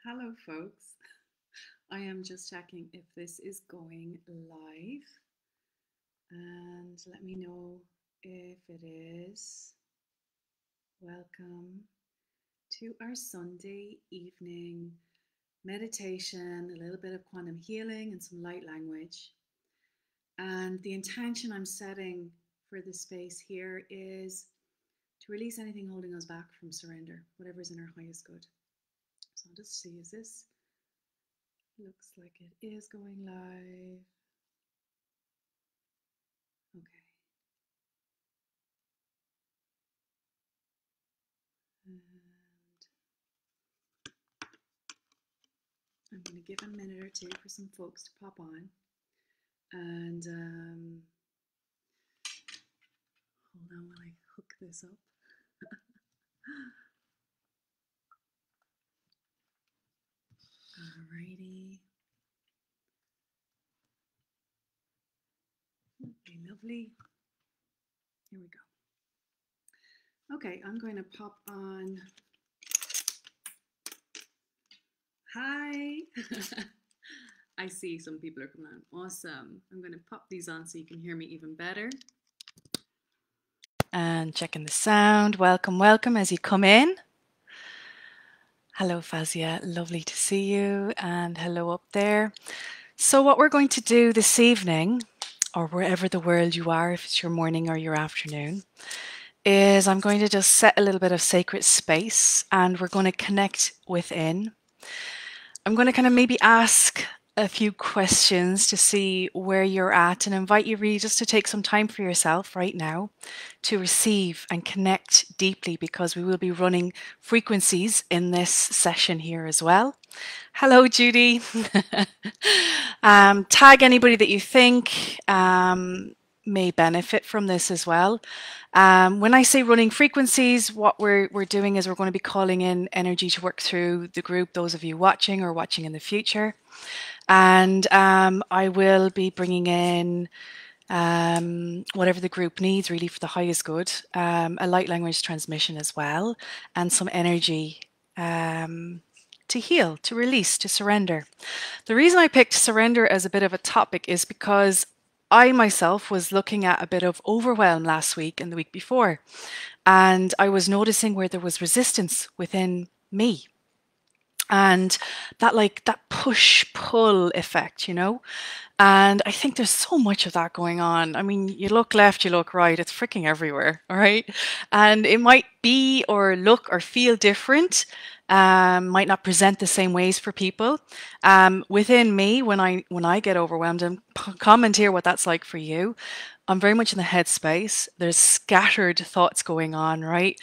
Hello, folks. I am just checking if this is going live and let me know if it is. Welcome to our Sunday evening meditation, a little bit of quantum healing and some light language. And the intention I'm setting for the space here is to release anything holding us back from surrender, whatever is in our highest good. So I'll just see, is this? Looks like it is going live. Okay. And I'm going to give a minute or two for some folks to pop on. And hold on while I hook this up. Alrighty. Okay, lovely. Here we go. Okay, I'm going to pop on. Hi. I see some people are coming on. Awesome. I'm going to pop these on so you can hear me even better. And checking the sound. Welcome, welcome as you come in. Hello, Fazia. Lovely to see you. And hello up there. So what we're going to do this evening, or wherever the world you are, if it's your morning or your afternoon, is I'm going to just set a little bit of sacred space and we're going to connect within. I'm going to kind of maybe ask a few questions to see where you're at and invite you really just to take some time for yourself right now to receive and connect deeply, because we will be running frequencies in this session here as well. Hello, Judy. Tag anybody that you think may benefit from this as well. When I say running frequencies, what we're doing is we're going to be calling in energy to work through the group, those of you watching or watching in the future. And I will be bringing in whatever the group needs really for the highest good, a light language transmission as well, and some energy to heal, to release, to surrender. The reason I picked surrender as a bit of a topic is because I myself was looking at a bit of overwhelm last week and the week before, and I was noticing where there was resistance within me. And that push pull effect, and I think there's so much of that going on. I mean, you look left, you look right, it's freaking everywhere, all right? And it might be or look or feel different, might not present the same ways for people. Within me, when I get overwhelmed, and comment here what that's like for you, I'm very much in the headspace. There's scattered thoughts going on, right?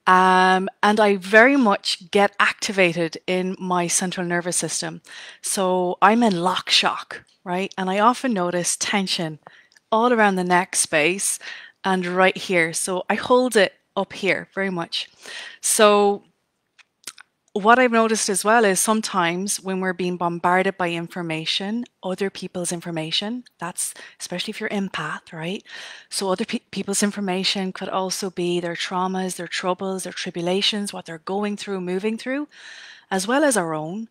And I very much get activated in my central nervous system. So I'm in lock shock, right? And I often notice tension all around the neck space and right here. So I hold it up here very much. So what I've noticed as well is sometimes when we're being bombarded by information, other people's information, that's especially if you're empath, right? So other people's information could also be their traumas, their troubles, their tribulations, what they're going through, moving through, as well as our own.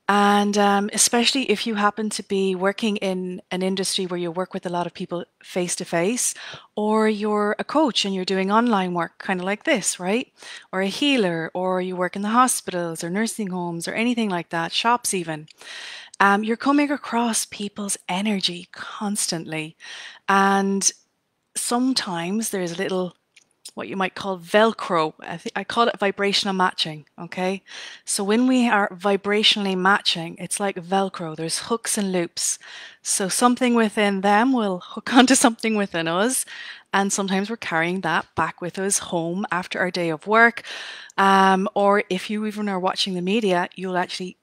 And especially if you happen to be working in an industry where you work with a lot of people face to face, or you're a coach and you're doing online work, kind of like this, right? Or a healer, or you work in the hospitals or nursing homes or anything like that, shops even. You're coming across people's energy constantly. And sometimes there's a little what you might call Velcro. I call it vibrational matching, okay? So when we are vibrationally matching, it's like Velcro. There's hooks and loops. So something within them will hook onto something within us, and sometimes we're carrying that back with us home after our day of work. Or if you even are watching the media, you'll actually,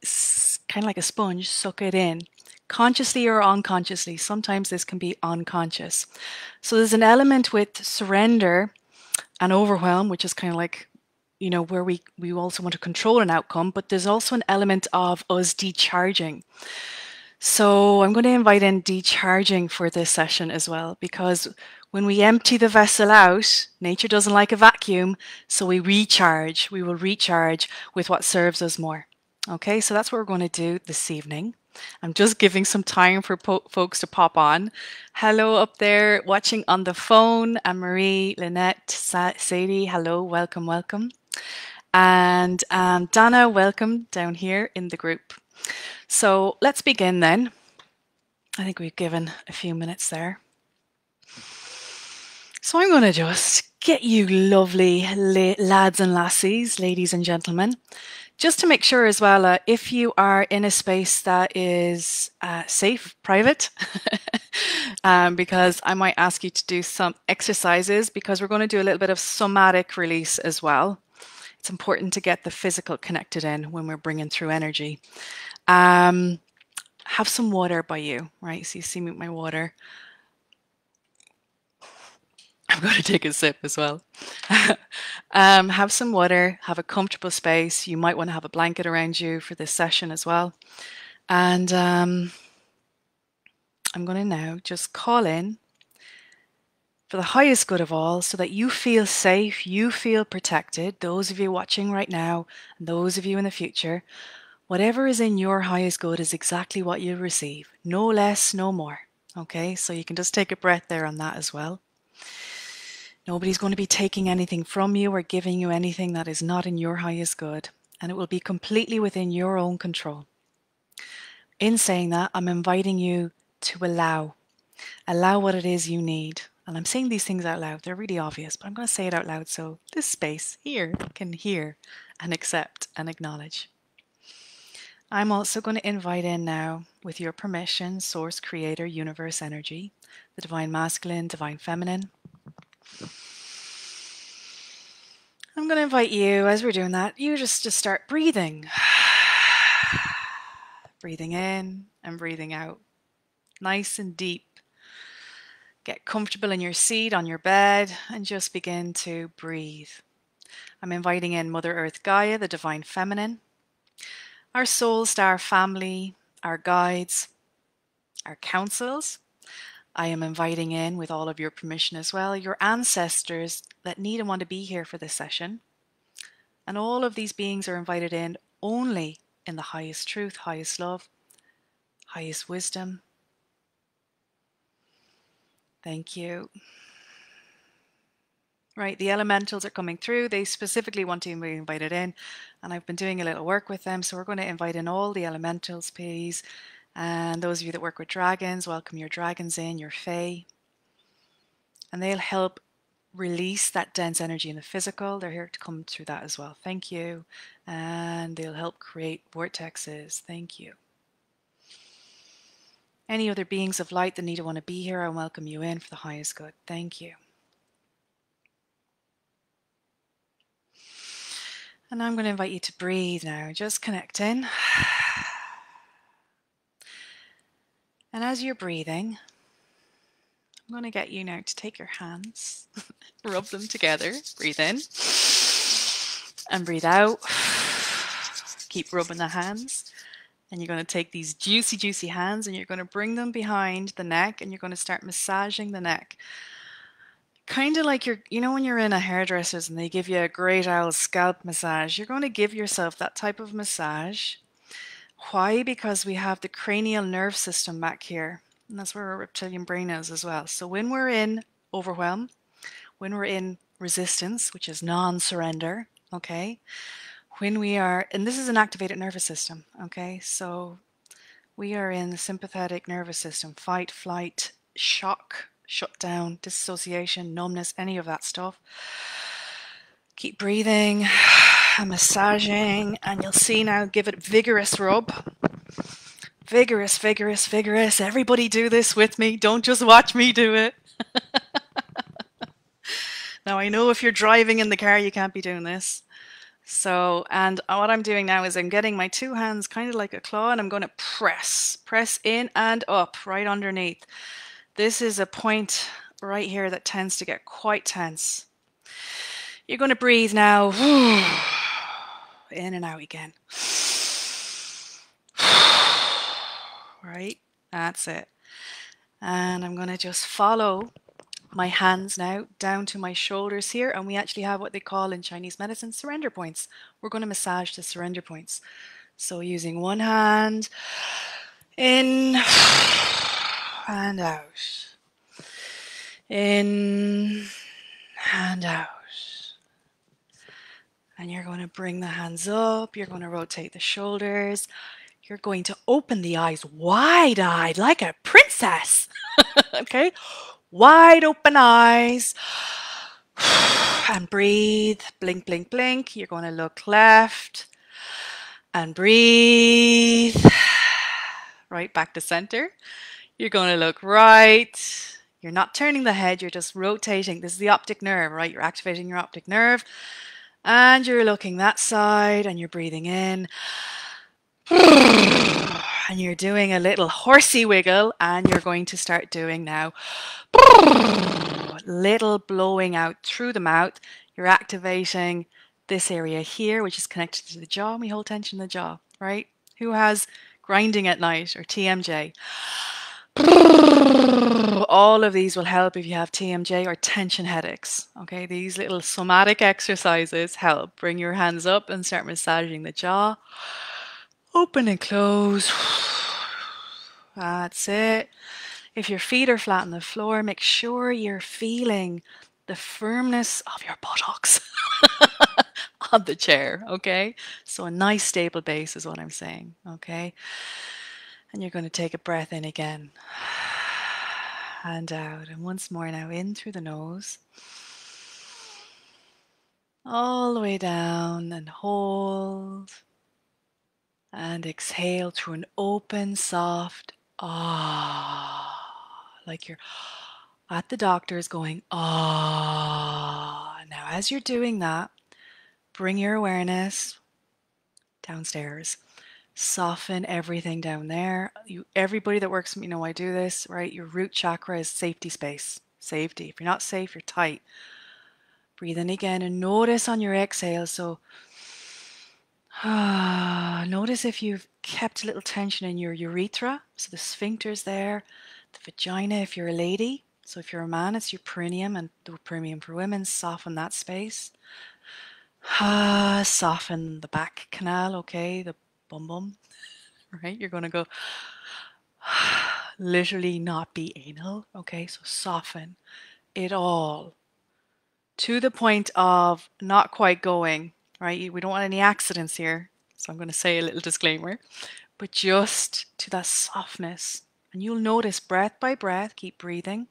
kind of like a sponge, suck it in. Consciously or unconsciously. Sometimes this can be unconscious. So there's an element with surrender and overwhelm, which is kind of like, where we also want to control an outcome, but there's also an element of us decharging. So I'm going to invite in decharging for this session as well, because when we empty the vessel out, nature doesn't like a vacuum, so we recharge. We will recharge with what serves us more. Okay, so that's what we're going to do this evening. I'm just giving some time for folks to pop on. Hello up there watching on the phone, Anne-Marie, Lynette, Sadie, hello, welcome, welcome. And Dana, welcome down here in the group. So let's begin then. I think we've given a few minutes there. So I'm going to just get you lovely lads and lassies, ladies and gentlemen, just to make sure as well, if you are in a space that is safe, private, because I might ask you to do some exercises because we're going to do a little bit of somatic release as well. It's important to get the physical connected in when we're bringing through energy. Have some water by you, right? So you see me with my water. I'm going to take a sip as well. Have some water, have a comfortable space. You might want to have a blanket around you for this session as well. And I'm going to now just call in for the highest good of all so that you feel safe, you feel protected. Those of you watching right now, and those of you in the future, whatever is in your highest good is exactly what you receive. No less, no more. Okay, so you can just take a breath there on that as well. Nobody's going to be taking anything from you or giving you anything that is not in your highest good, and it will be completely within your own control. In saying that, I'm inviting you to allow what it is you need. And I'm saying these things out loud. They're really obvious, but I'm going to say it out loud so this space here can hear and accept and acknowledge. I'm also going to invite in now, with your permission, Source, Creator, Universe, Energy, the Divine Masculine, Divine Feminine. I'm going to invite you, as we're doing that, you just to start breathing. Breathing in and breathing out. Nice and deep. Get comfortable in your seat, on your bed, and just begin to breathe. I'm inviting in Mother Earth Gaia, the Divine Feminine, our soul star family, our guides, our councils. I am inviting in, with all of your permission as well, your ancestors that need and want to be here for this session. And all of these beings are invited in only in the highest truth, highest love, highest wisdom. Thank you. Right, the elementals are coming through. They specifically want to be invited in, and I've been doing a little work with them. So we're going to invite in all the elementals, please. And those of you that work with dragons, welcome your dragons in, your fae. And they'll help release that dense energy in the physical. They're here to come through that as well. Thank you. And they'll help create vortexes. Thank you. Any other beings of light that need to want to be here, I welcome you in for the highest good. Thank you. And I'm going to invite you to breathe now. Just connect in. And as you're breathing, I'm going to get you now to take your hands, rub them together, breathe in, and breathe out. Keep rubbing the hands. And you're going to take these juicy, juicy hands and you're going to bring them behind the neck and you're going to start massaging the neck. Kind of like when you're in a hairdresser's and they give you a great old scalp massage, you're going to give yourself that type of massage. Why? Because we have the cranial nerve system back here. And that's where our reptilian brain is as well. So when we're in overwhelm, when we're in resistance, which is non-surrender, okay? When we are, and this is an activated nervous system, okay? So we are in the sympathetic nervous system, fight, flight, shock, shut down, dissociation, numbness, any of that stuff. Keep breathing and massaging, and you'll see now, give it vigorous rub. Vigorous, vigorous, vigorous. Everybody do this with me. Don't just watch me do it. Now, I know if you're driving in the car, you can't be doing this. So, and what I'm doing now is I'm getting my two hands kind of like a claw, and I'm going to press in and up right underneath. This is a point right here that tends to get quite tense. You're going to breathe now. In and out again. Right? That's it. And I'm going to just follow my hands now down to my shoulders here. And we actually have what they call in Chinese medicine surrender points. We're going to massage the surrender points. So using one hand in and out. In and out. And you're going to bring the hands up. You're going to rotate the shoulders. You're going to open the eyes wide-eyed like a princess. Okay? Wide open eyes. And breathe. Blink, blink, blink. You're going to look left. And breathe. Right back to center. You're going to look right. You're not turning the head. You're just rotating. This is the optic nerve, right? You're activating your optic nerve. And you're looking that side. And you're breathing in. And you're doing a little horsey wiggle. And you're going to start doing now little blowing out through the mouth. You're activating this area here, which is connected to the jaw. We hold tension in the jaw, right? Who has grinding at night or TMJ? All of these will help if you have TMJ or tension headaches. Okay, these little somatic exercises help. Bring your hands up and start massaging the jaw. Open and close. That's it. If your feet are flat on the floor, make sure you're feeling the firmness of your buttocks on the chair, okay? So a nice stable base is what I'm saying, okay? And you're going to take a breath in again and out. And once more now, in through the nose. All the way down and hold. And exhale through an open, soft ah. Like you're at the doctor's going, ah. Now, as you're doing that, bring your awareness downstairs. Soften everything down there. Everybody that works with me know I do this, right? Your root chakra is safety space. Safety. If you're not safe, you're tight. Breathe in again and notice on your exhale. So, notice if you've kept a little tension in your urethra. So the sphincter's there. The vagina if you're a lady. So if you're a man, it's your perineum, and the perineum for women, soften that space. Soften the back canal, okay, the bum bum, right? You're going to go literally not be anal, okay? So soften it all to the point of not quite going, right? We don't want any accidents here. So I'm going to say a little disclaimer, but just to that softness. And you'll notice breath by breath, keep breathing,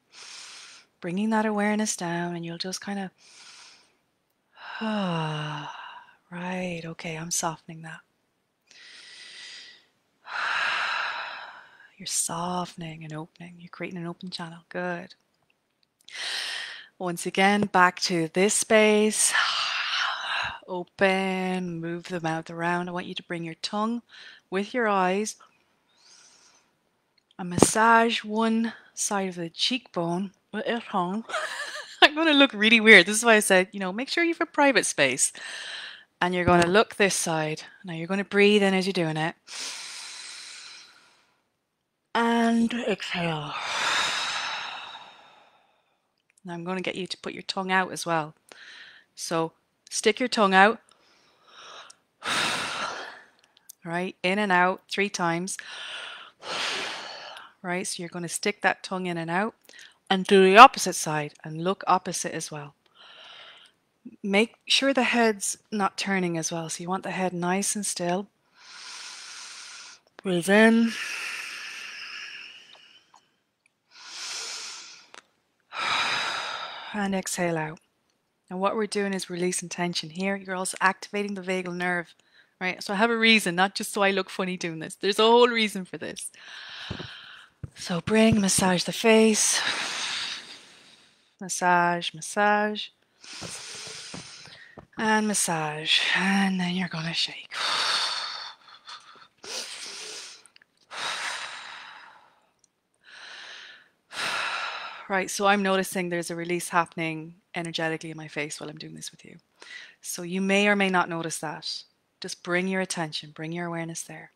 bringing that awareness down, and you'll just kind of, right, okay, I'm softening that. You're softening and opening. You're creating an open channel. Good. Once again, back to this space. Open, move the mouth around. I want you to bring your tongue with your eyes and massage one side of the cheekbone with your tongue. I'm going to look really weird. This is why I said, make sure you have a private space. And you're going to look this side. Now you're going to breathe in as you're doing it. And exhale. Now I'm going to get you to put your tongue out as well. So stick your tongue out. Right, in and out 3 times. Right, so you're going to stick that tongue in and out. And do the opposite side and look opposite as well. Make sure the head's not turning as well. So you want the head nice and still. Breathe in. And exhale out. And what we're doing is releasing tension here. You're also activating the vagal nerve, right? So I have a reason, not just so I look funny doing this. There's a whole reason for this. So massage the face. Massage, massage. And massage. And then you're going to shake. Right, so I'm noticing there's a release happening energetically in my face while I'm doing this with you. So you may or may not notice that. Just bring your attention, bring your awareness there.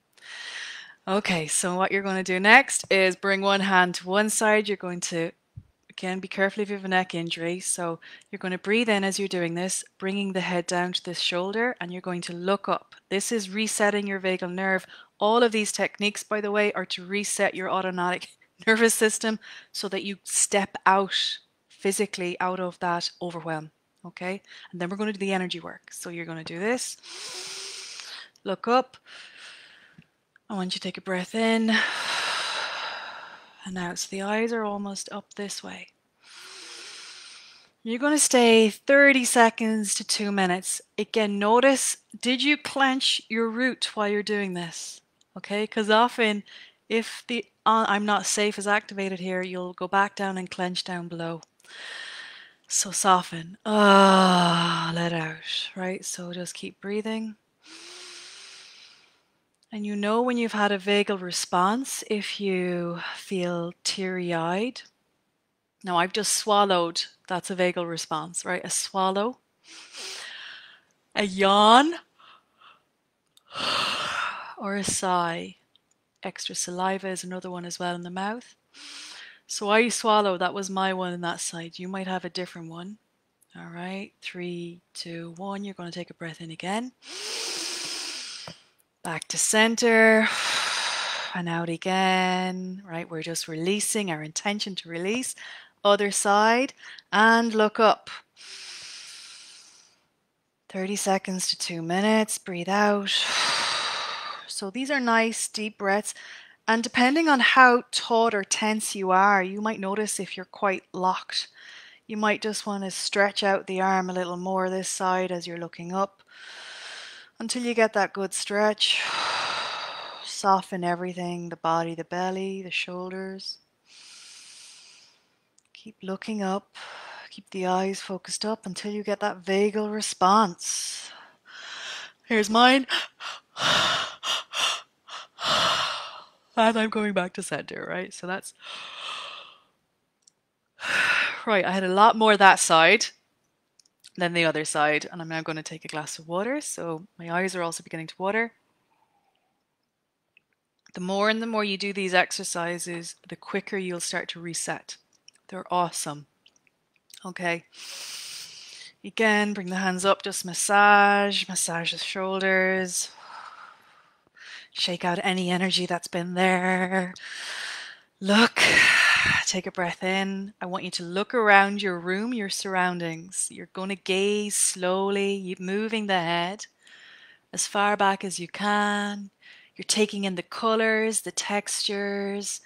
Okay, so what you're going to do next is bring one hand to one side. You're going to Again, be careful if you have a neck injury. So you're going to breathe in as you're doing this, bringing the head down to this shoulder, and you're going to look up. This is resetting your vagal nerve. All of these techniques, by the way, are to reset your autonomic nervous system so that you step out physically out of that overwhelm. Okay? And then we're going to do the energy work. So you're going to do this. Look up. I want you to take a breath in. And out. So the eyes are almost up this way. You're going to stay 30 seconds to 2 minutes. Again, notice, did you clench your root while you're doing this? Okay, because often if the I'm not safe is activated here, you'll go back down and clench down below. So soften. Let out, right? So just keep breathing. And you know when you've had a vagal response, if you feel teary-eyed. Now I've just swallowed. That's a vagal response, right? A swallow, a yawn, or a sigh. Extra saliva is another one as well in the mouth. So I swallow. That was my one on that side. You might have a different one. All right. 3, 2, 1. You're going to take a breath in again. Back to center. And out again. Right. We're just releasing our intention to release. Other side. And look up. 30 seconds to 2 minutes. Breathe out. So these are nice deep breaths. And depending on how taut or tense you are, you might notice if you're quite locked. You might just want to stretch out the arm a little more this side as you're looking up until you get that good stretch. Soften everything, the body, the belly, the shoulders. Keep looking up. Keep the eyes focused up until you get that vagal response. Here's mine. And I'm going back to center, right? So that's right. I had a lot more that side than the other side, and I'm now going to take a glass of water. So my eyes are also beginning to water. The more and the more you do these exercises, the quicker you'll start to reset. They're awesome. Okay. Again, bring the hands up, just massage the shoulders. Shake out any energy that's been there. Look, take a breath in. I want you to look around your room, your surroundings. You're going to gaze slowly, moving the head as far back as you can. You're taking in the colors, the textures.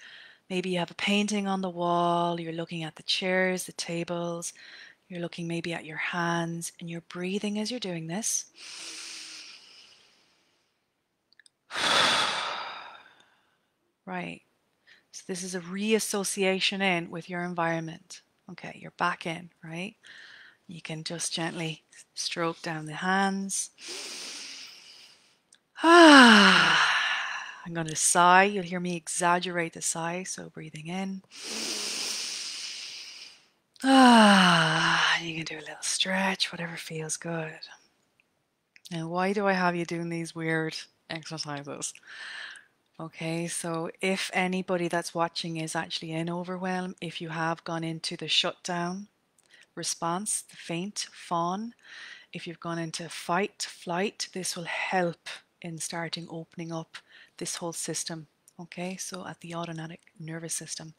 Maybe you have a painting on the wall. You're looking at the chairs, the tables. You're looking maybe at your hands, and you're breathing as you're doing this. Right. So this is a reassociation in with your environment. Okay, you're back in, right? You can just gently stroke down the hands. I'm going to sigh. You'll hear me exaggerate the sigh. So breathing in. You can do a little stretch, whatever feels good. And why do I have you doing these weird exercises? Okay, so if anybody that's watching is actually in overwhelm, if you have gone into the shutdown response, the faint, fawn, if you've gone into fight, flight, this will help in starting opening up this whole system. Okay, so at the autonomic nervous system.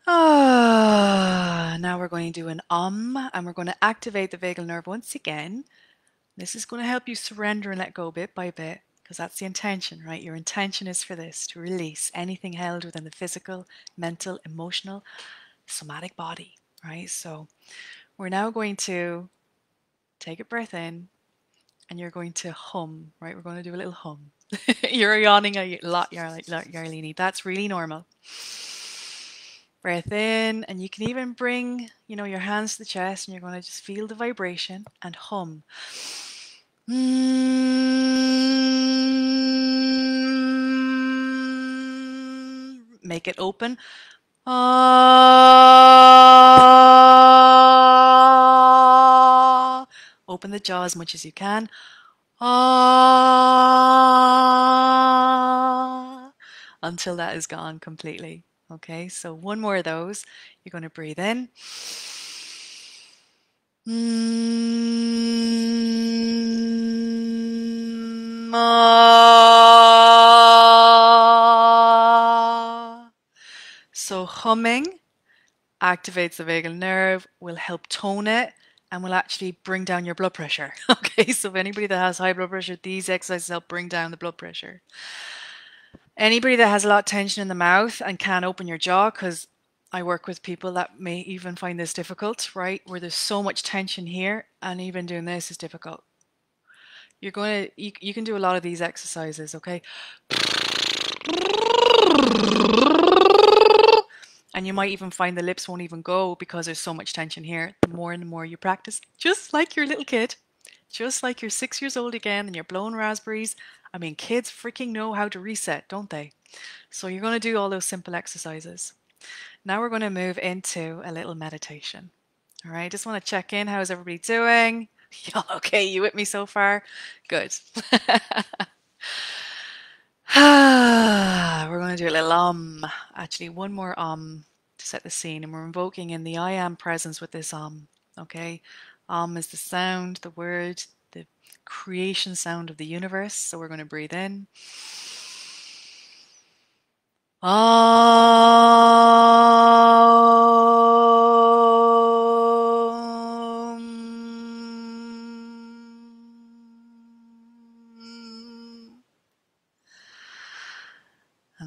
Now we're going to do an and we're going to activate the vagal nerve once again. This is going to help you surrender and let go bit by bit, because that's the intention, right? Your intention is for this, to release anything held within the physical, mental, emotional, somatic body, right? So we're now going to take a breath in, and you're going to hum, right? We're going to do a little hum. You're yawning a lot, Yarlini. That's really normal. Breath in, and you can even bring, your hands to the chest, and you're going to just feel the vibration and hum. Make it open. Open the jaw as much as you can. Until that is gone completely. Okay, so one more of those. You're going to breathe in. So humming activates the vagal nerve, will help tone it, and will actually bring down your blood pressure. Okay, so if anybody that has high blood pressure, these exercises help bring down the blood pressure. Anybody that has a lot of tension in the mouth and can't open your jaw, because I work with people that may even find this difficult, right? Where there's so much tension here, and even doing this is difficult. You can do a lot of these exercises, okay? And you might even find the lips won't even go because there's so much tension here. The more and the more you practice, just like your little kid, just like you're 6 years old again and you're blowing raspberries. I mean, kids freaking know how to reset, don't they? So you're going to do all those simple exercises. Now we're going to move into a little meditation. All right, just want to check in. How's everybody doing? Y'all okay? You with me so far? Good. We're going to do a little actually one more to set the scene, and we're invoking in the I am presence with this okay? Is the sound, the word, the creation sound of the universe. So we're going to breathe in. And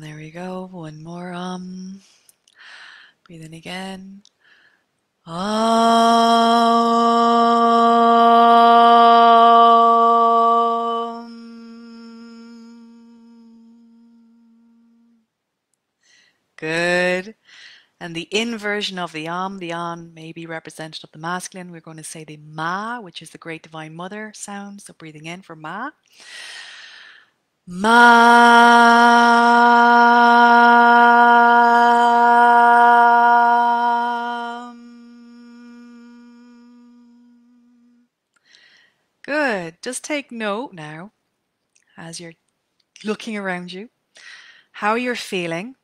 there we go. One more breathe in again. Good. And the inversion of the on may be representative of the masculine. We're going to say the ma, which is the great divine mother sound. So breathing in for ma. Ma. Good. Just take note now as you're looking around you, how you're feeling.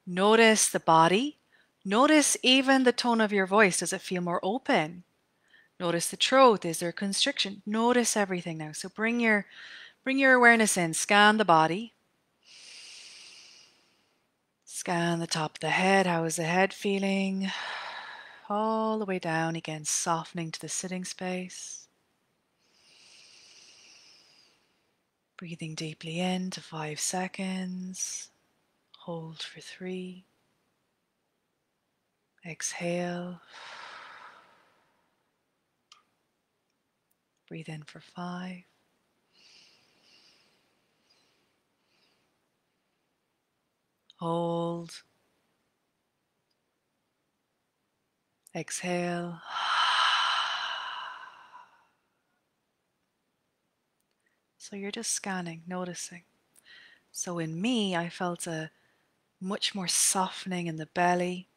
Notice the body. Notice even the tone of your voice. Does it feel more open? Notice the throat. Is there constriction? Notice everything now. So bring your awareness in. Scan the body. Scan the top of the head. How is the head feeling? All the way down again, softening to the sitting space. Breathing deeply in to 5 seconds. Hold for 3. Exhale. Breathe in for 5. Hold. Exhale. So you're just scanning, noticing. So in me, I felt a much more softening in the belly.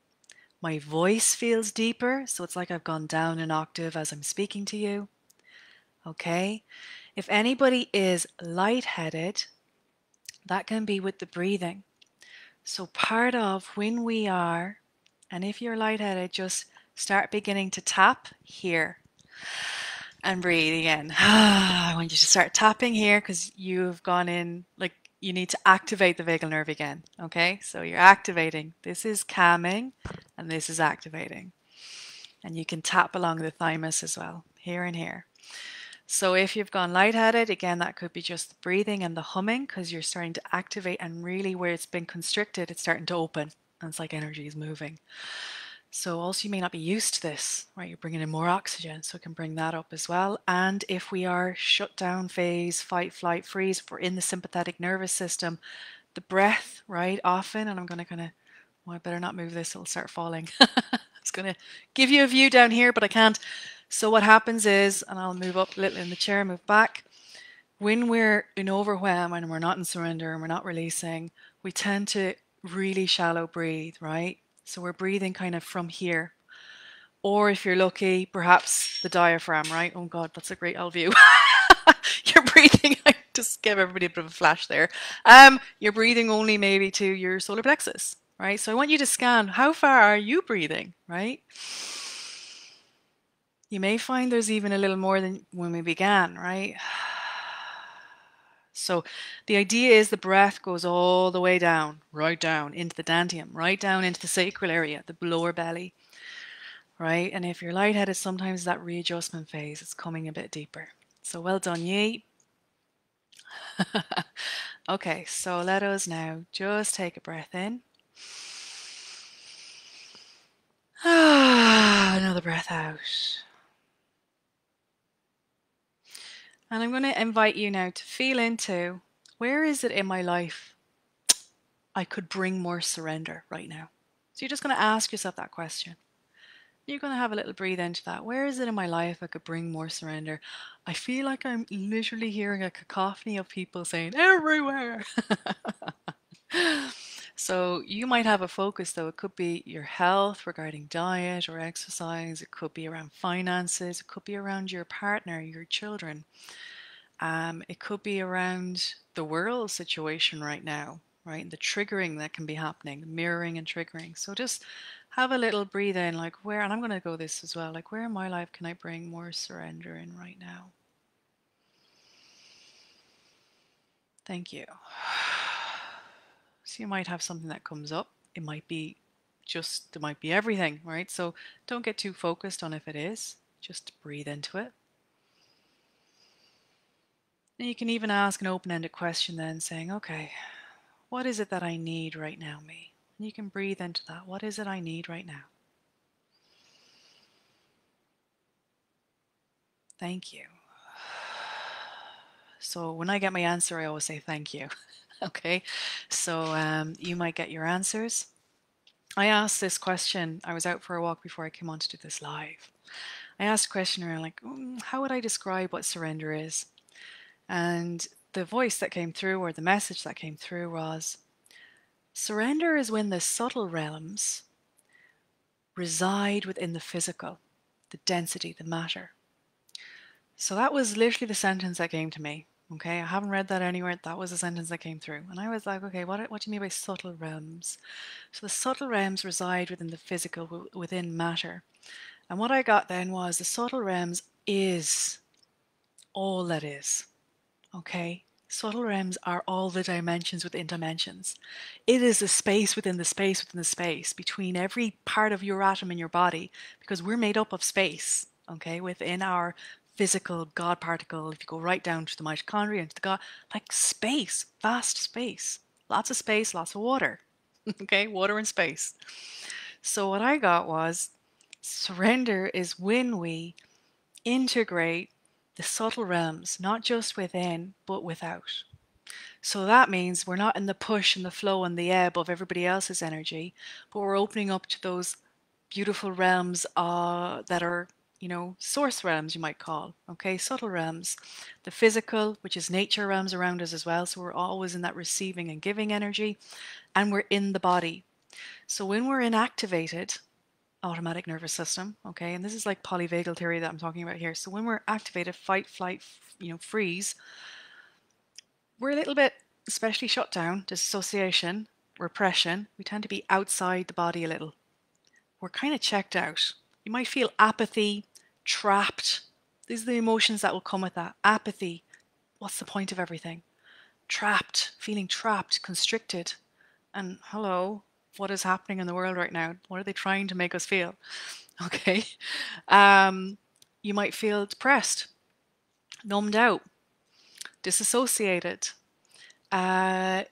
My voice feels deeper, so it's like I've gone down an octave as I'm speaking to you. Okay? If anybody is lightheaded, that can be with the breathing. So part of when we are, and if you're lightheaded, just start beginning to tap here. And breathe again. I want you to start tapping here because you've gone in, like you need to activate the vagal nerve again. Okay, so you're activating. This is calming and this is activating. And you can tap along the thymus as well, here and here. So if you've gone lightheaded, again, that could be just the breathing and the humming because you're starting to activate, and really where it's been constricted, it's starting to open. And it's like energy is moving. So also you may not be used to this, right? You're bringing in more oxygen, so it can bring that up as well. And if we are shut down phase, fight, flight, freeze, if we're in the sympathetic nervous system, the breath, right, often, and I'm going to well, I better not move this, it'll start falling. I was going to give you a view down here, but I can't. So what happens is, and I'll move up a little in the chair, move back. When we're in overwhelm and we're not in surrender and we're not releasing, we tend to really shallow breathe, right? So we're breathing kind of from here. Or if you're lucky, perhaps the diaphragm, right? Oh God, that's a great L view. You're breathing, I just give everybody a bit of a flash there. You're breathing only maybe to your solar plexus, right? So I want you to scan, how far are you breathing, right? You may find there's even a little more than when we began, right? So the idea is the breath goes all the way down, right down into the dantium, right down into the sacral area, the lower belly, right? And if you're lightheaded, sometimes that readjustment phase is coming a bit deeper. So well done, ye. Okay, so let us now just take a breath in. Another breath out. And I'm going to invite you now to feel into, where is it in my life I could bring more surrender right now? So you're just going to ask yourself that question. You're going to have a little breathe into that. Where is it in my life I could bring more surrender? I feel like I'm literally hearing a cacophony of people saying everywhere. So you might have a focus though. It could be your health regarding diet or exercise. It could be around finances. It could be around your partner, your children. It could be around the world situation right now, right? And the triggering that can be happening, mirroring and triggering. So just have a little breathe in, like where, and I'm going to go this as well, like where in my life can I bring more surrender in right now? Thank you. So you might have something that comes up. It might be it might be everything, right? So don't get too focused on if it is. Just breathe into it. And you can even ask an open-ended question then saying, okay, what is it that I need right now, me? And you can breathe into that. What is it I need right now? Thank you. So when I get my answer, I always say thank you. Okay, so you might get your answers. I asked this question. I was out for a walk before I came on to do this live. I asked a question around like, how would I describe what surrender is? And the voice that came through, or the message that came through, was surrender is when the subtle realms reside within the physical, the density, the matter. So that was literally the sentence that came to me. Okay, I haven't read that anywhere. That was the sentence that came through. And I was like, okay, what do you mean by subtle realms? So the subtle realms reside within the physical, within matter. And what I got then was the subtle realms is all that is. Okay? Subtle realms are all the dimensions within dimensions. It is the space within the space within the space between every part of your atom in your body, because we're made up of space, okay, within our physical God particle. If you go right down to the mitochondria, into the God, like space, vast space, lots of space, lots of water, okay, water and space. So what I got was surrender is when we integrate the subtle realms, not just within, but without. So that means we're not in the push and the flow and the ebb of everybody else's energy, but we're opening up to those beautiful realms that are, source realms, you might call, okay, subtle realms. The physical, which is nature realms around us as well. So we're always in that receiving and giving energy, and we're in the body. So when we're inactivated, automatic nervous system, okay, and this is like polyvagal theory that I'm talking about here. So when we're activated, fight, flight, freeze, we're a little bit, especially shut down, dissociation, repression. We tend to be outside the body a little. We're kind of checked out. You might feel apathy, trapped. These are the emotions that will come with that. Apathy. What's the point of everything? Trapped, feeling trapped, constricted. And hello, what is happening in the world right now? What are they trying to make us feel? Okay. You might feel depressed, numbed out, disassociated. It's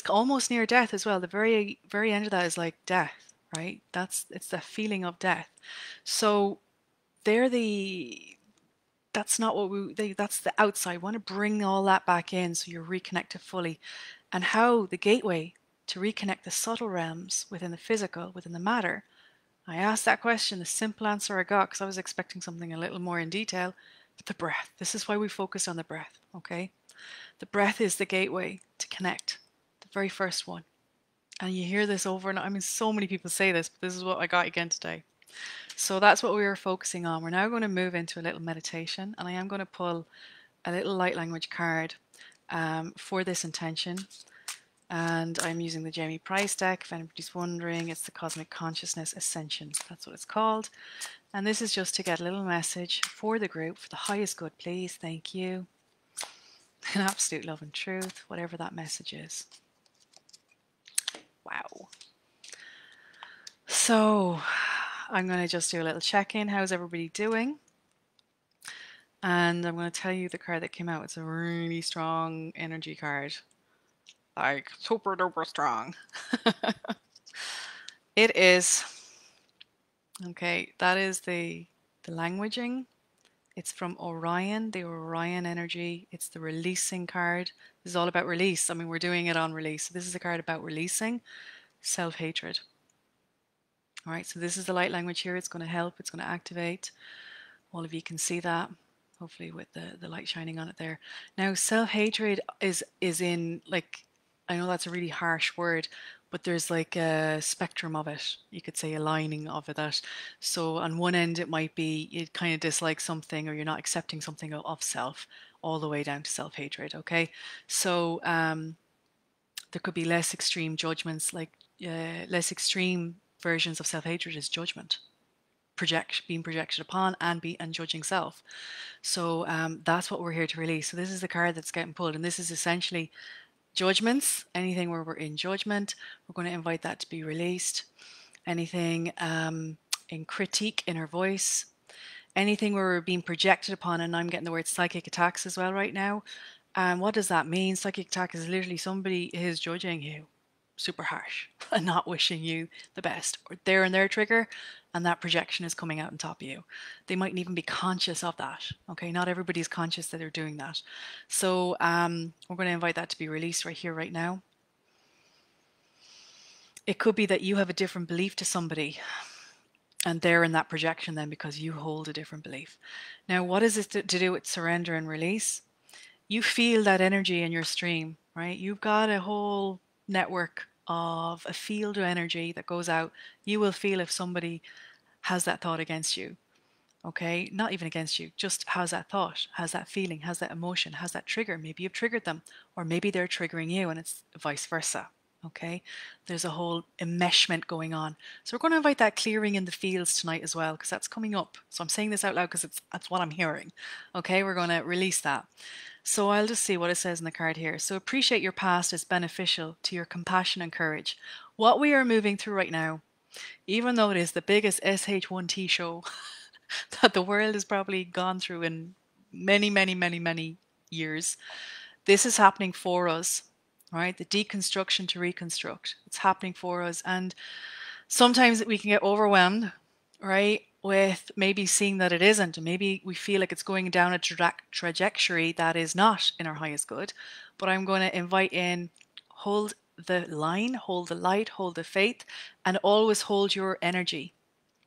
almost near death as well. The very, very end of that is like death, right? It's the feeling of death. So that's not what that's the outside. We want to bring all that back in so you're reconnected fully. And how the gateway to reconnect the subtle realms within the physical, within the matter. I asked that question, the simple answer I got, because I was expecting something a little more in detail, the breath. This is why we focus on the breath, okay? The breath is the gateway to connect, the very first one. And you hear this over and over. I mean, so many people say this, but this is what I got again today. So that's what we were focusing on. We're now going to move into a little meditation, and I am going to pull a little light language card for this intention. And I'm using the Jamie Price deck. If anybody's wondering, it's the Cosmic Consciousness Ascension. That's what it's called. And this is just to get a little message for the group, for the highest good, please. Thank you. In absolute love and truth, whatever that message is. Wow. So I'm going to just do a little check-in. How's everybody doing? And I'm going to tell you the card that came out. It's a really strong energy card. Like super duper strong. It is. Okay, that is the languaging. It's from Orion, the Orion energy. It's the releasing card. This is all about release. I mean, we're doing it on release. So this is a card about releasing self-hatred. All right, so this is the light language here. It's going to help. It's going to activate. All of you can see that, hopefully with the light shining on it there. Now, self-hatred is in, like, I know that's a really harsh word, but there's like a spectrum of it. You could say a lining of it. That so on one end it might be you kind of dislike something or you're not accepting something of self, all the way down to self-hatred. Okay, so there could be less extreme judgments, like less extreme versions of self-hatred is judgment, being projected upon and judging self. So that's what we're here to release. So this is the card that's getting pulled, and this is essentially judgments. Anything where we're in judgment, we're going to invite that to be released. Anything in critique, inner voice, anything where we're being projected upon, and I'm getting the word psychic attacks as well right now. And what does that mean? Psychic attack is literally somebody is judging you super harsh and not wishing you the best, or they're in their trigger and that projection is coming out on top of you. They mightn't even be conscious of that. Okay, not everybody's conscious that they're doing that. So we're going to invite that to be released right here, right now. It could be that you have a different belief to somebody and they're in that projection then because you hold a different belief. Now, what is it to do with surrender and release? You feel that energy in your stream, right? You've got a whole network of a field of energy that goes out. You will feel if somebody has that thought against you. Okay, not even against you, just has that thought, has that feeling, has that emotion, has that trigger. Maybe you've triggered them, or maybe they're triggering you, and it's vice versa. Okay, there's a whole enmeshment going on. So we're going to invite that clearing in the fields tonight as well, because that's coming up. So I'm saying this out loud because that's what I'm hearing. Okay, we're going to release that. So I'll just see what it says in the card here. So appreciate your past is beneficial to your compassion and courage. What we are moving through right now, even though it is the biggest SH1T show that the world has probably gone through in many, many, many, many years, this is happening for us, right? The deconstruction to reconstruct. It's happening for us. And sometimes we can get overwhelmed, right, with maybe seeing that it isn't. And maybe we feel like it's going down a trajectory that is not in our highest good. But I'm going to invite in, hold the line, hold the light, hold the faith, and always hold your energy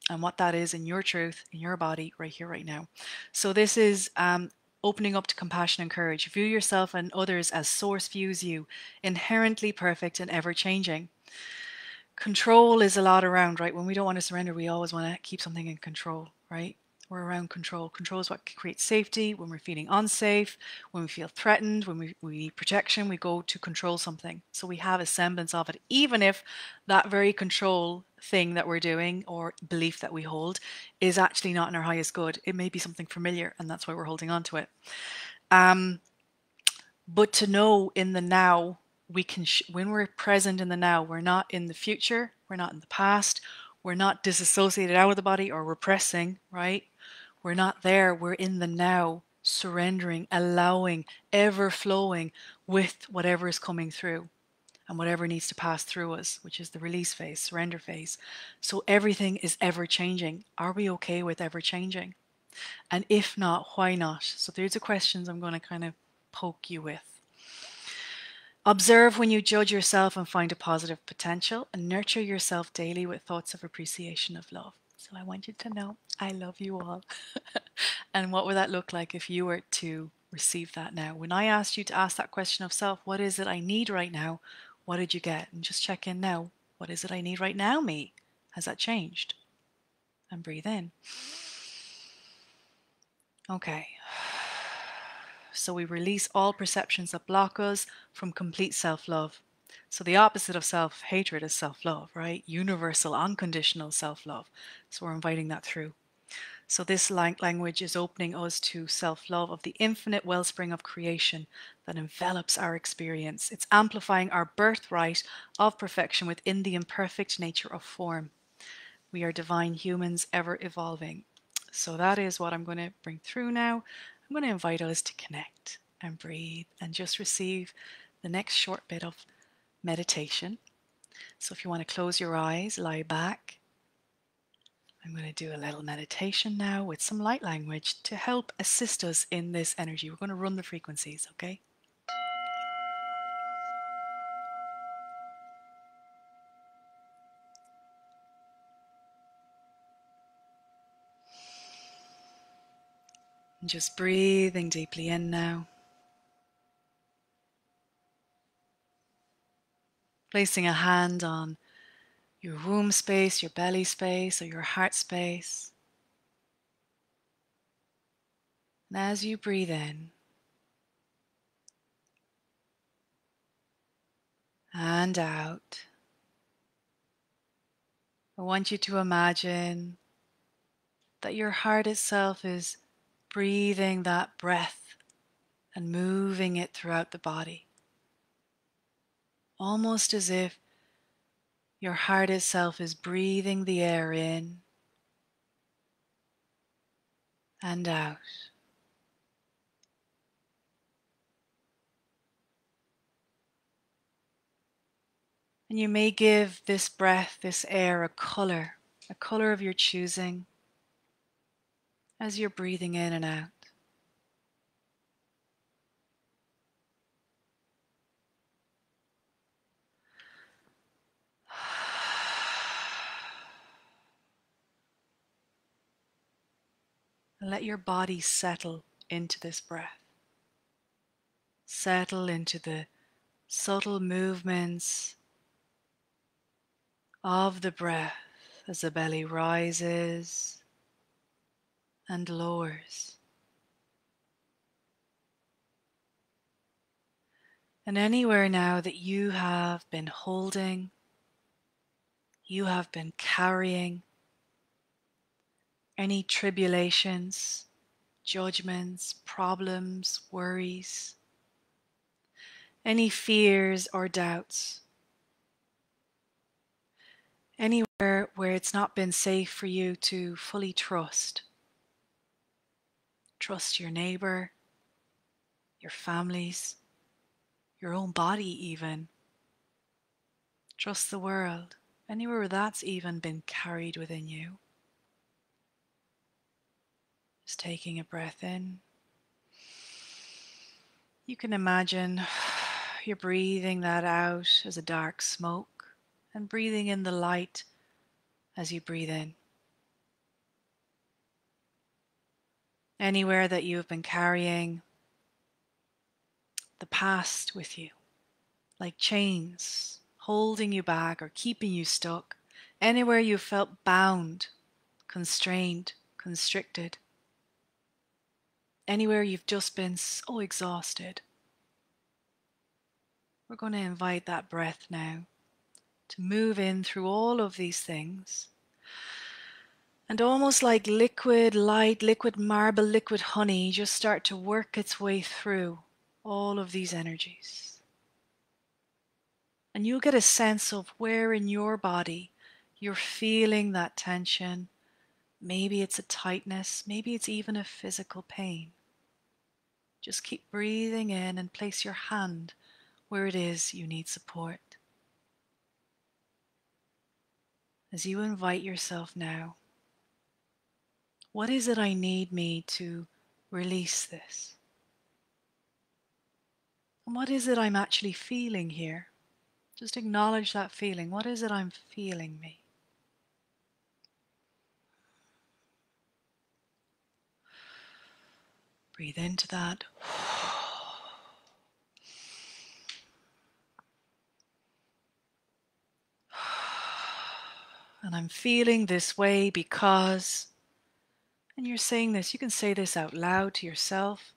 and what that is in your truth, in your body, right here, right now. So this is opening up to compassion and courage. View yourself and others as source views you, inherently perfect and ever changing. Control is a lot around, right? When we don't want to surrender, we always want to keep something in control, right? We're around control. Control is what creates safety. When we're feeling unsafe, when we feel threatened, when we need protection, we go to control something. So we have a semblance of it, even if that very control thing that we're doing or belief that we hold is actually not in our highest good. It may be something familiar, and that's why we're holding on to it. But to know in the now, we can, when we're present in the now, we're not in the future, we're not in the past, we're not disassociated out of the body or repressing, right? We're not there, we're in the now, surrendering, allowing, ever flowing with whatever is coming through and whatever needs to pass through us, which is the release phase, surrender phase. So everything is ever changing. Are we okay with ever changing? And if not, why not? So there's the questions I'm going to kind of poke you with. Observe when you judge yourself and find a positive potential, and nurture yourself daily with thoughts of appreciation of love. So I want you to know I love you all. And what would that look like if you were to receive that now? When I asked you to ask that question of self, what is it I need right now? What did you get? And just check in now. What is it I need right now, me? Has that changed? And breathe in. Okay. So we release all perceptions that block us from complete self-love. So the opposite of self-hatred is self-love, right? Universal, unconditional self-love. So we're inviting that through. So this language is opening us to self-love of the infinite wellspring of creation that envelops our experience. It's amplifying our birthright of perfection within the imperfect nature of form. We are divine humans, ever evolving. So that is what I'm going to bring through now. I'm going to invite us to connect and breathe and just receive the next short bit of meditation. So if you want to close your eyes, lie back. I'm going to do a little meditation now with some light language to help assist us in this energy. We're going to run the frequencies, okay? And just breathing deeply in now. Placing a hand on your womb space, your belly space, or your heart space. And as you breathe in and out, I want you to imagine that your heart itself is breathing that breath and moving it throughout the body. Almost as if your heart itself is breathing the air in and out. And you may give this breath, this air, a color of your choosing as you're breathing in and out. And let your body settle into this breath. Settle into the subtle movements of the breath as the belly rises and lowers. And anywhere now that you have been holding, you have been carrying any tribulations, judgments, problems, worries, any fears or doubts, anywhere where it's not been safe for you to fully trust. Trust your neighbor, your families, your own body even. Trust the world, anywhere where that's even been carried within you. Just taking a breath in. You can imagine you're breathing that out as a dark smoke and breathing in the light as you breathe in. Anywhere that you have been carrying the past with you, like chains holding you back or keeping you stuck. Anywhere you felt bound, constrained, constricted. Anywhere you've just been so exhausted. We're going to invite that breath now to move in through all of these things. And almost like liquid light, liquid marble, liquid honey, just start to work its way through all of these energies. And you'll get a sense of where in your body you're feeling that tension. Maybe it's a tightness, maybe it's even a physical pain. Just keep breathing in and place your hand where it is you need support. As you invite yourself now, what is it I need me to release this? And what is it I'm actually feeling here? Just acknowledge that feeling. What is it I'm feeling me? Breathe into that. And I'm feeling this way because, and you're saying this, you can say this out loud to yourself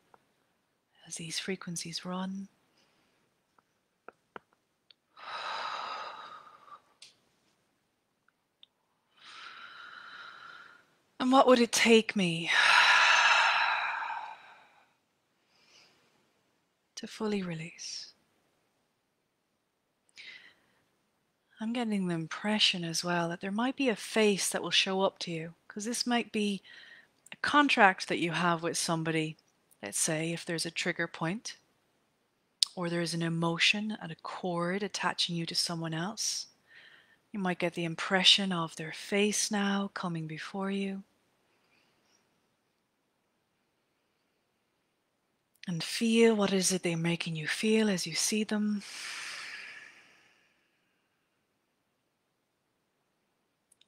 as these frequencies run. And what would it take me to fully release? I'm getting the impression as well that there might be a face that will show up to you, because this might be a contract that you have with somebody. Let's say if there's a trigger point, or there's an emotion and a cord attaching you to someone else, you might get the impression of their face now coming before you. And feel what is it they're making you feel as you see them.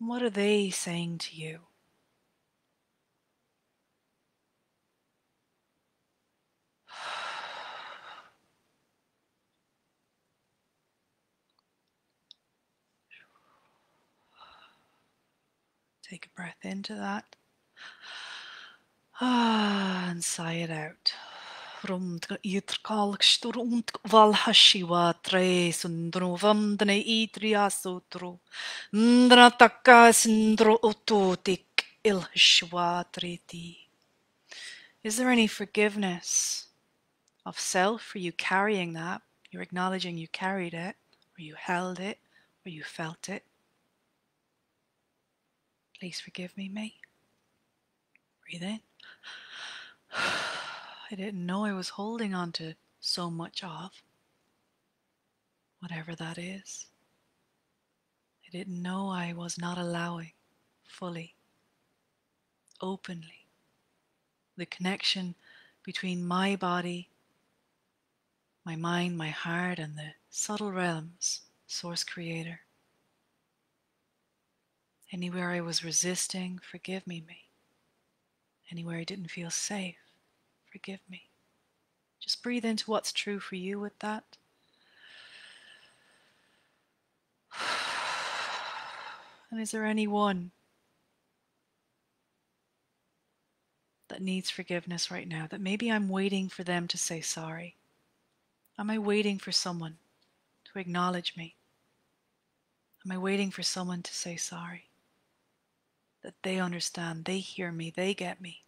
What are they saying to you? Take a breath into that. And sigh it out. Is there any forgiveness of self for you carrying that? You're acknowledging you carried it, or you held it, or you felt it. Please forgive me. Breathe in. I didn't know I was holding on to so much of whatever that is. I didn't know I was not allowing fully, openly, the connection between my body, my mind, my heart, and the subtle realms, Source Creator. Anywhere I was resisting, forgive me. Anywhere I didn't feel safe, forgive me. Just breathe into what's true for you with that. And is there anyone that needs forgiveness right now, that maybe I'm waiting for them to say sorry? Am I waiting for someone to acknowledge me? Am I waiting for someone to say sorry? That they understand, they hear me, they get me.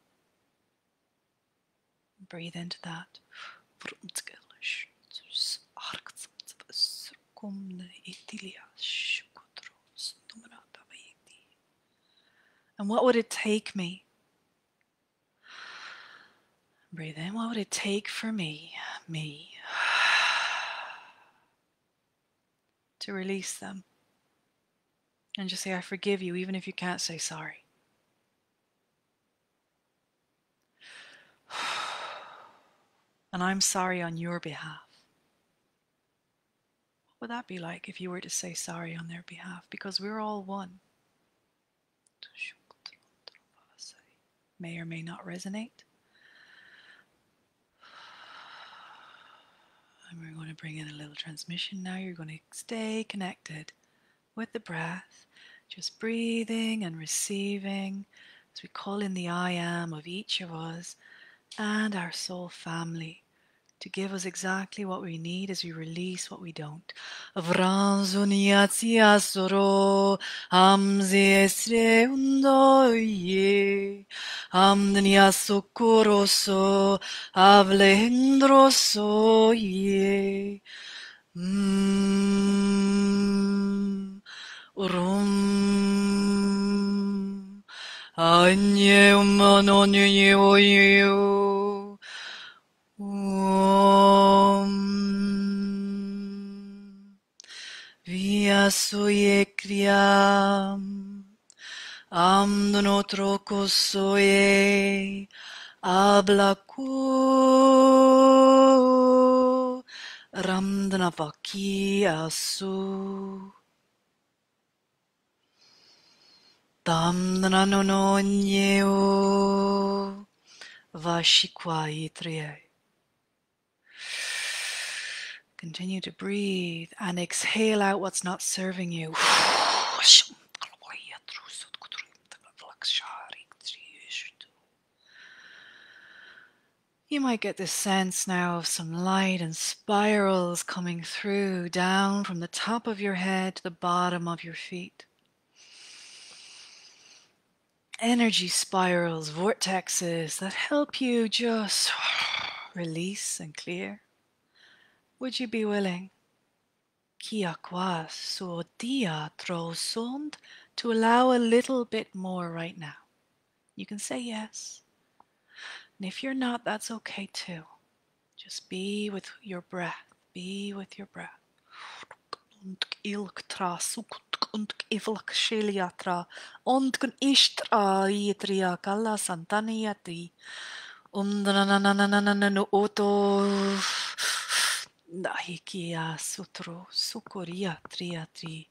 Breathe into that. And what would it take me? Breathe in. What would it take for me to release them? And just say, I forgive you, even if you can't say sorry. And I'm sorry on your behalf. What would that be like if you were to say sorry on their behalf? Because we're all one. May or may not resonate. And we're going to bring in a little transmission now. You're going to stay connected with the breath, just breathing and receiving as we call in the I am of each of us and our soul family to give us exactly what we need as we release what we don't. Avranzuniatsiasoro amziesre undoye amdniasokoroso avlehendroso ye Urum Anye Umanonyo Vyasuye Kriyam Amnotrokosoye Ablaku Ramdanapaki Asu Damnanonyo Vashikwaitrie. Continue to breathe and exhale out what's not serving you. You might get this sense now of some light and spirals coming through, down from the top of your head to the bottom of your feet. energy spirals, vortexes that help you just release and clear. Would you be willing? Kia qua so dia trosond to allow a little bit more right now. You can say yes. And if you're not, that's okay too. Just be with your breath. Be with your breath. Ilktra sukut und ivlak sheliatra und kun ishtra idria kala santaniatri no oto nahikia sutro sukoria triatri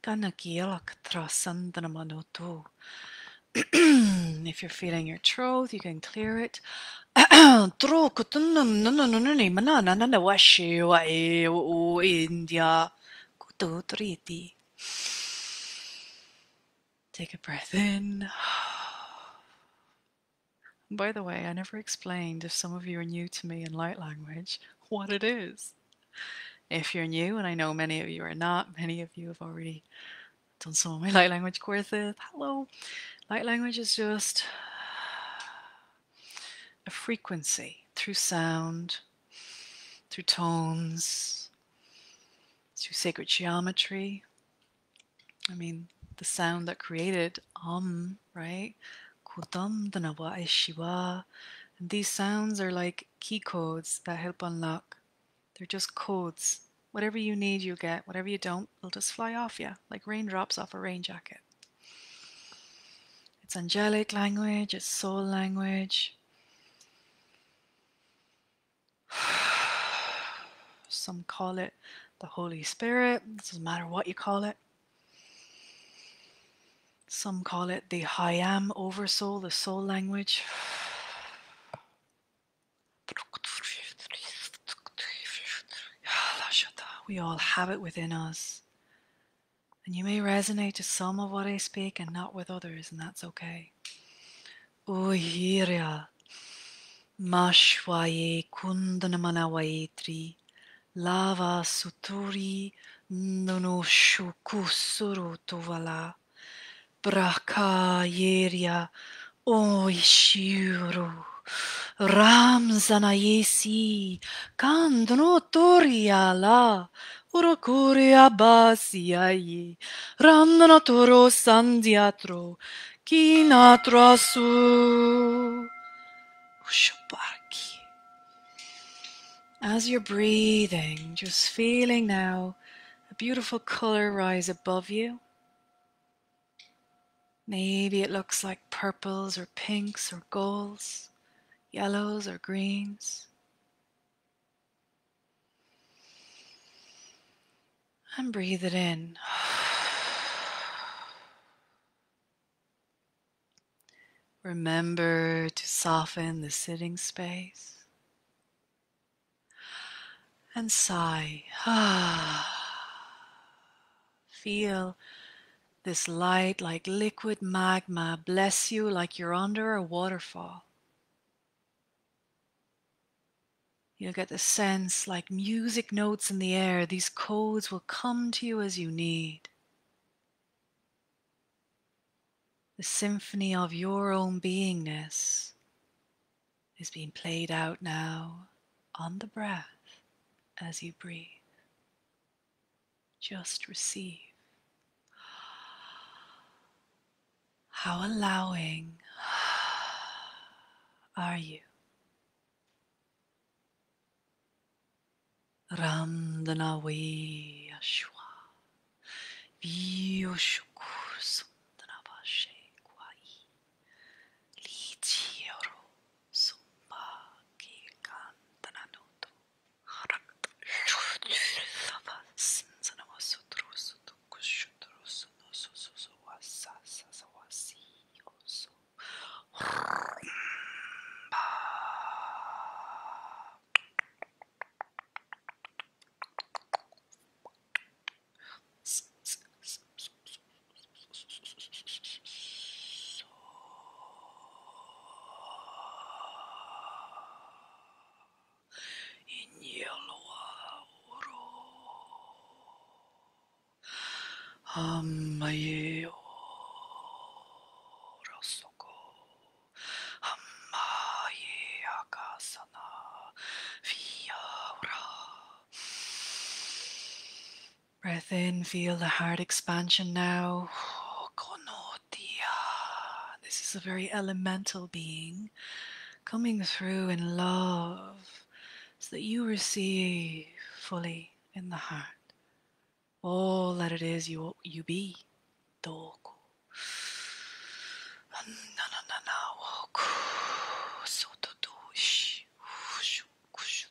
kanakielak tra sandramanoto. If you're feeling your throat, you can clear it. India. Take a breath in. By the way, I never explained, if some of you are new to me in light language, what it is. If you're new, and I know many of you are not, many of you have already done some of my light language courses. Hello. Light language is just a frequency through sound, through tones, through sacred geometry. I mean, the sound that created right? Kudam danawa eshiwa. And these sounds are like key codes that help unlock. They're just codes. Whatever you need, you get. Whatever you don't, it'll just fly off you, like raindrops off a rain jacket. It's angelic language, it's soul language. Some call it the Holy Spirit. It doesn't matter what you call it. Some call it the I Am Oversoul, the soul language. We all have it within us. And you may resonate to some of what I speak and not with others, and that's okay. Uhiria Mashwaye Kundanamanawaitri Lava Suturi Nono Shukusuru Tovala Braka Yeria Oishuru Ramzanayesi Kandanotoria la Urokuria Basiaye Randanatoro Sandiatro Kinatrasu Ushubaki. As you're breathing, just feeling now a beautiful color rise above you. Maybe it looks like purples or pinks or golds, yellows or greens. And breathe it in. Remember to soften the sitting space. And sigh. Feel this light like liquid magma bless you like you're under a waterfall. You'll get the sense like music notes in the air. These codes will come to you as you need. The symphony of your own beingness is being played out now on the breath as you breathe. Just receive. How allowing are you? Ramdanawe Ashwa Vyoshukur Sundanavashe Kwai Lichioro Sumba Kikandananoto Harakta Lava Sinzanavasutros Kushuturos Nososowasa Sasawasi Oso Amaye Raso Breath in, feel the heart expansion now. This is a very elemental being coming through in love so that you receive fully in the heart all that it is you be. Doku. Na na na na. Woku. Sotodoshi. Ushu kushu.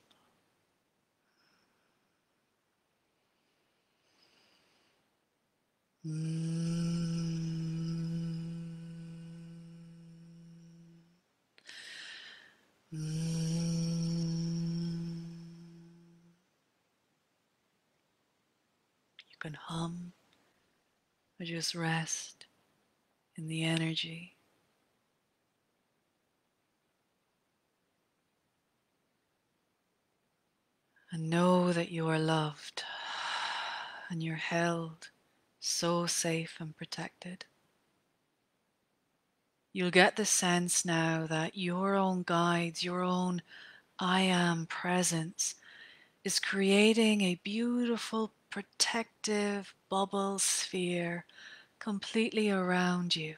You can hum or just rest in the energy. And know that you are loved and you're held so safe and protected. You'll get the sense now that your own guides, your own I am presence is creating a beautiful protective bubble sphere completely around you.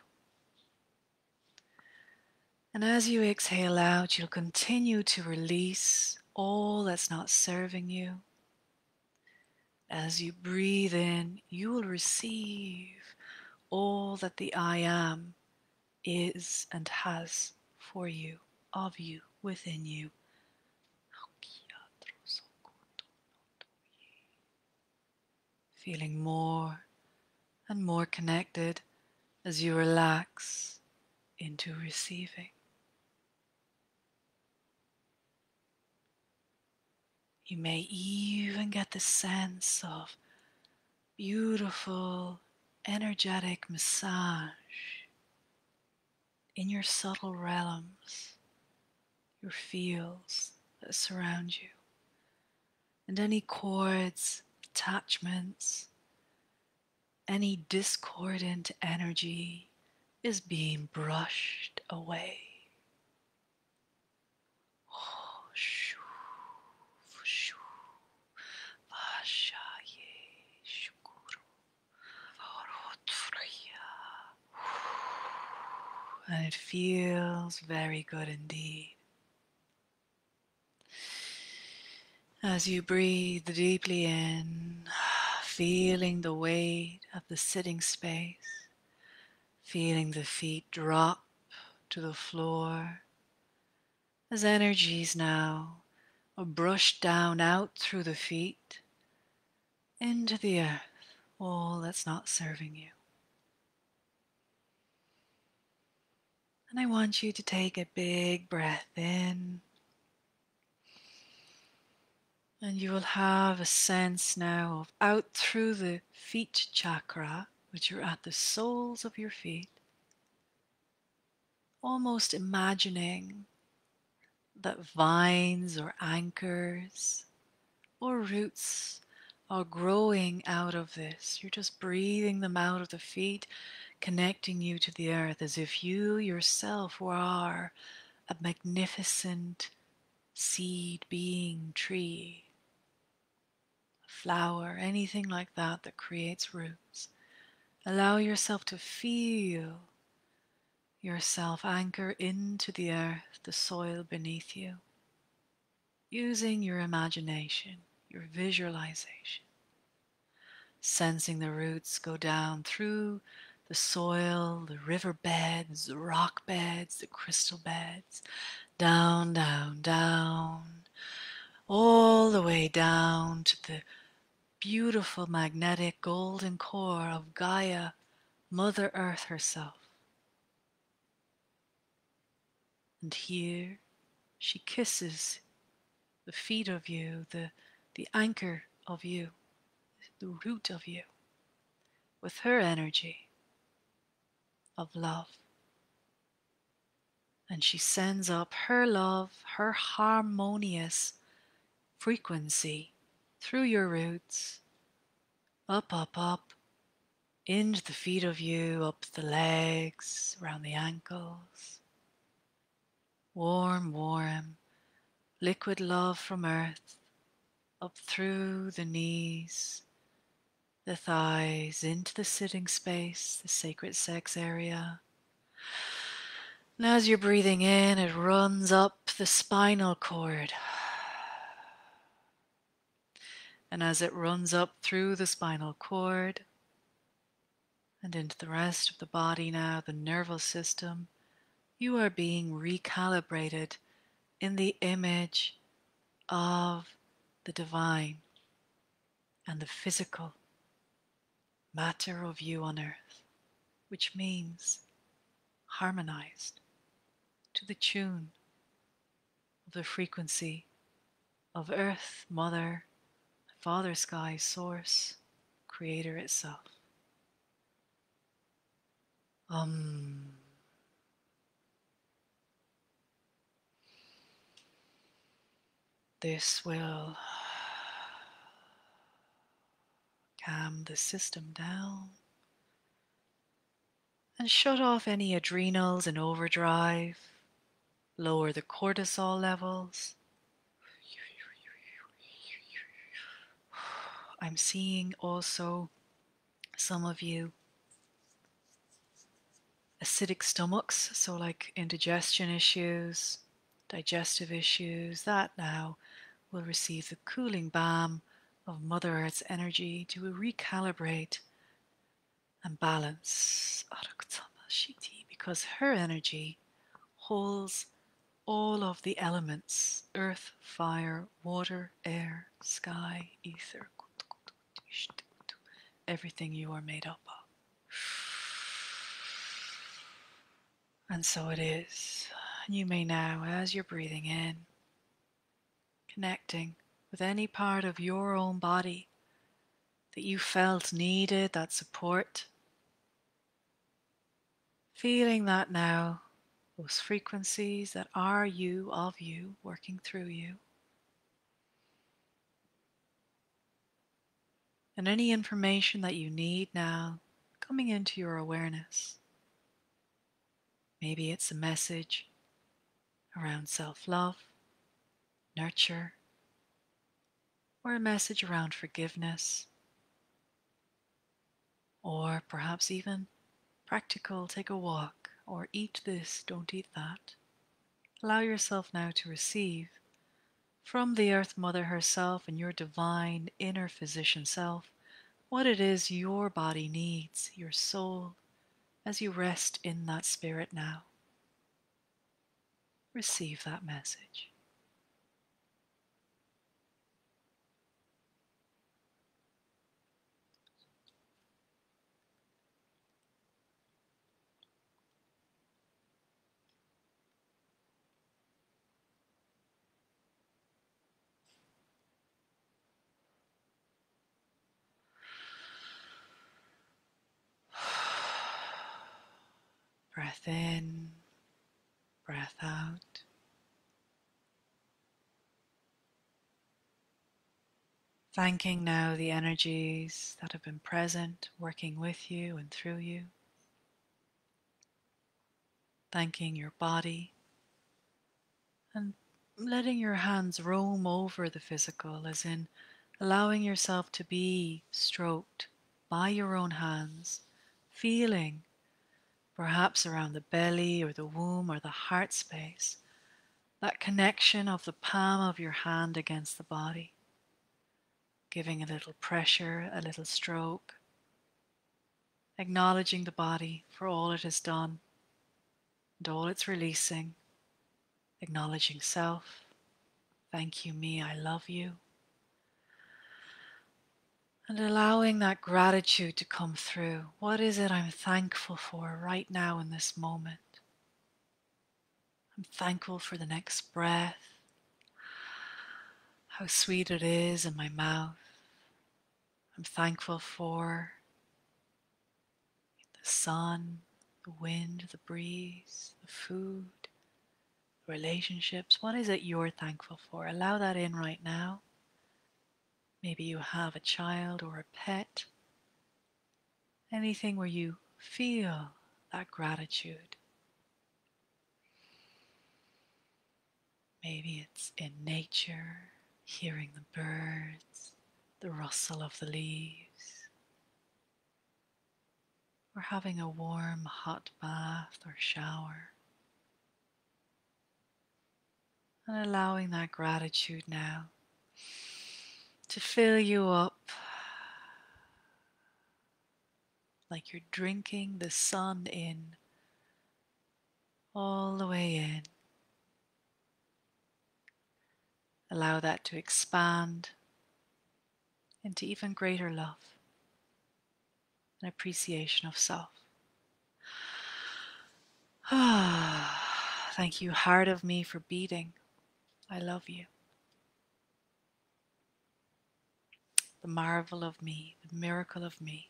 And as you exhale out, you'll continue to release all that's not serving you. As you breathe in, you will receive all that the I am is and has for you, of you, within you. Feeling more and more connected as you relax into receiving. You may even get the sense of beautiful, energetic massage in your subtle realms, your fields that surround you, and any cords, attachments, any discordant energy is being brushed away. Oh, shoo, shoo, vashaye, shukuru, varotsuria. And it feels very good indeed. As you breathe deeply in, feeling the weight of the sitting space, feeling the feet drop to the floor, as energies now are brushed down out through the feet into the earth, all that's not serving you. And I want you to take a big breath in, and you will have a sense now of out through the feet chakra, which are at the soles of your feet, almost imagining that vines or anchors or roots are growing out of this. You're just breathing them out of the feet, connecting you to the earth as if you yourself are a magnificent seed being, tree, a flower, anything like that that creates roots. Allow yourself to feel yourself anchor into the earth, the soil beneath you, using your imagination, your visualization, sensing the roots go down through the soil, the river beds, the rock beds, the crystal beds, down, down, down, all the way down to the beautiful magnetic golden core of Gaia, Mother Earth herself. And here she kisses the feet of you, the anchor of you, the root of you, with her energy of love. And she sends up her love, her harmonious frequency through your roots, up, up, up, into the feet of you, up the legs, around the ankles. Warm, warm, liquid love from earth, up through the knees, the thighs into the sitting space, the sacred sex area. And as you're breathing in, it runs up the spinal cord. And as it runs up through the spinal cord and into the rest of the body now, the nervous system, you are being recalibrated in the image of the divine and the physical matter of you on earth, which means harmonized to the tune of the frequency of Earth, Mother, Father, Sky, Source, Creator itself. This will calm the system down and shut off any adrenals in overdrive, lower the cortisol levels. I'm seeing also some of you acidic stomachs, so like indigestion issues, digestive issues, that now will receive the cooling balm of Mother Earth's energy to recalibrate and balance, because her energy holds all of the elements: earth, fire, water, air, sky, ether, everything you are made up of. And so it is. You may now, as you're breathing in, connecting with any part of your own body that you felt needed that support, feeling that now, those frequencies that are you, of you, working through you. And any information that you need now coming into your awareness. Maybe it's a message around self-love, nurture, or a message around forgiveness, or perhaps even practical, take a walk, or eat this, don't eat that. Allow yourself now to receive from the Earth Mother herself and your divine inner physician self what it is your body needs, your soul, as you rest in that spirit now. Receive that message. Breath in, breath out. Thanking now the energies that have been present, working with you and through you. Thanking your body and letting your hands roam over the physical, as in allowing yourself to be stroked by your own hands, feeling perhaps around the belly or the womb or the heart space, that connection of the palm of your hand against the body, giving a little pressure, a little stroke, acknowledging the body for all it has done and all it's releasing, acknowledging self. Thank you, me, I love you. And allowing that gratitude to come through. What is it I'm thankful for right now in this moment? I'm thankful for the next breath, how sweet it is in my mouth. I'm thankful for the sun, the wind, the breeze, the food, the relationships. What is it you're thankful for? Allow that in right now. Maybe you have a child or a pet. Anything where you feel that gratitude. Maybe it's in nature, hearing the birds, the rustle of the leaves. or having a warm, hot bath or shower. And allowing that gratitude now to fill you up like you're drinking the sun in, all the way in. Allow that to expand into even greater love and appreciation of self. Thank you, heart of me, for beating. I love you. The marvel of me, the miracle of me.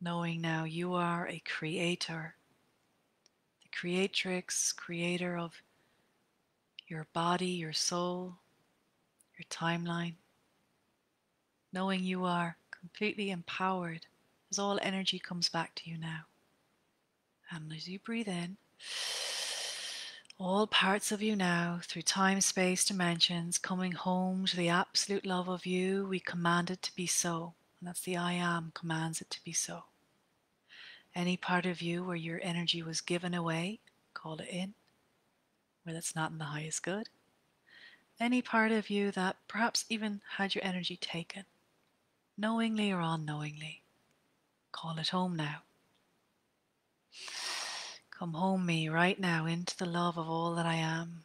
Knowing now you are a creator, the creatrix, creator of your body, your soul, your timeline. Knowing you are completely empowered as all energy comes back to you now. And as you breathe in, all parts of you now, through time, space, dimensions, coming home to the absolute love of you, we command it to be so. And that's the I am commands it to be so. Any part of you where your energy was given away, call it in, where that's not in the highest good. Any part of you that perhaps even had your energy taken, knowingly or unknowingly, call it home now. Come home me right now into the love of all that I am.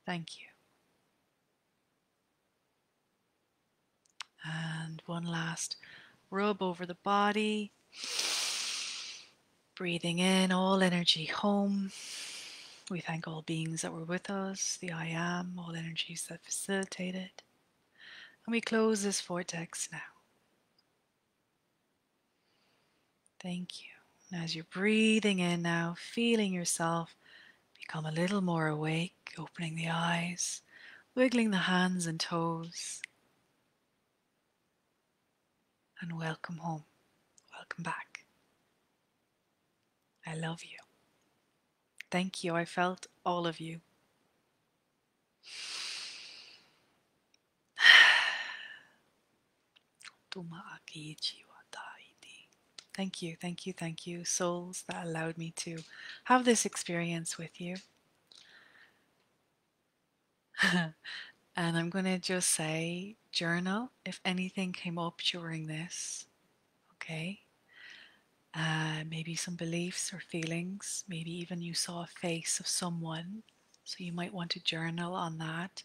Thank you. And one last rub over the body. Breathing in all energy home. We thank all beings that were with us, the I am, all energies that facilitated. And we close this vortex now. Thank you. And as you're breathing in now, feeling yourself become a little more awake, opening the eyes, wiggling the hands and toes. And welcome home. Welcome back. I love you. Thank you. I felt all of you. Thank you, thank you, thank you, souls that allowed me to have this experience with you. And I'm going to just say, journal if anything came up during this, okay? Maybe some beliefs or feelings, maybe even you saw a face of someone, so you might want to journal on that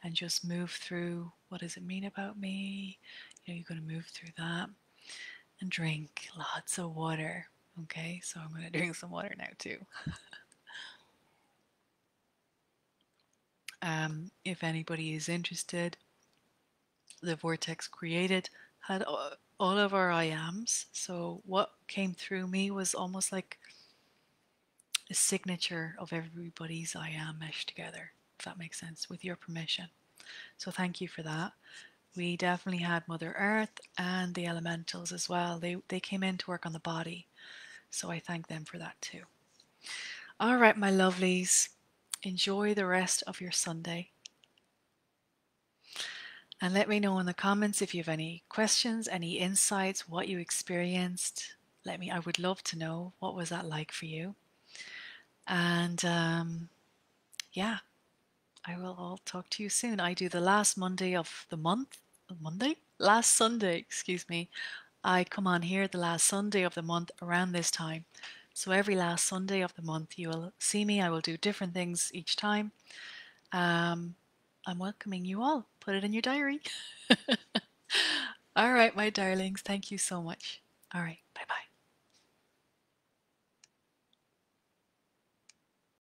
and just move through, what does it mean about me? You know, you're going to move through that and drink lots of water, okay? So I'm going to drink some water now too. If anybody is interested, the vortex created had all of our I ams. So what came through me was almost like a signature of everybody's I am meshed together, if that makes sense, with your permission. So thank you for that. We definitely had Mother Earth and the elementals as well. They came in to work on the body. So I thank them for that too. All right, my lovelies. Enjoy the rest of your Sunday. And let me know in the comments if you have any questions, any insights, what you experienced. I would love to know, what was that like for you? And yeah, I will all talk to you soon. I do the last Monday of the month. Last Sunday, excuse me. I come on here the last Sunday of the month around this time. So every last Sunday of the month you will see me. I will do different things each time. I'm welcoming you all. Put it in your diary. All right, my darlings. Thank you so much. All right. Bye-bye.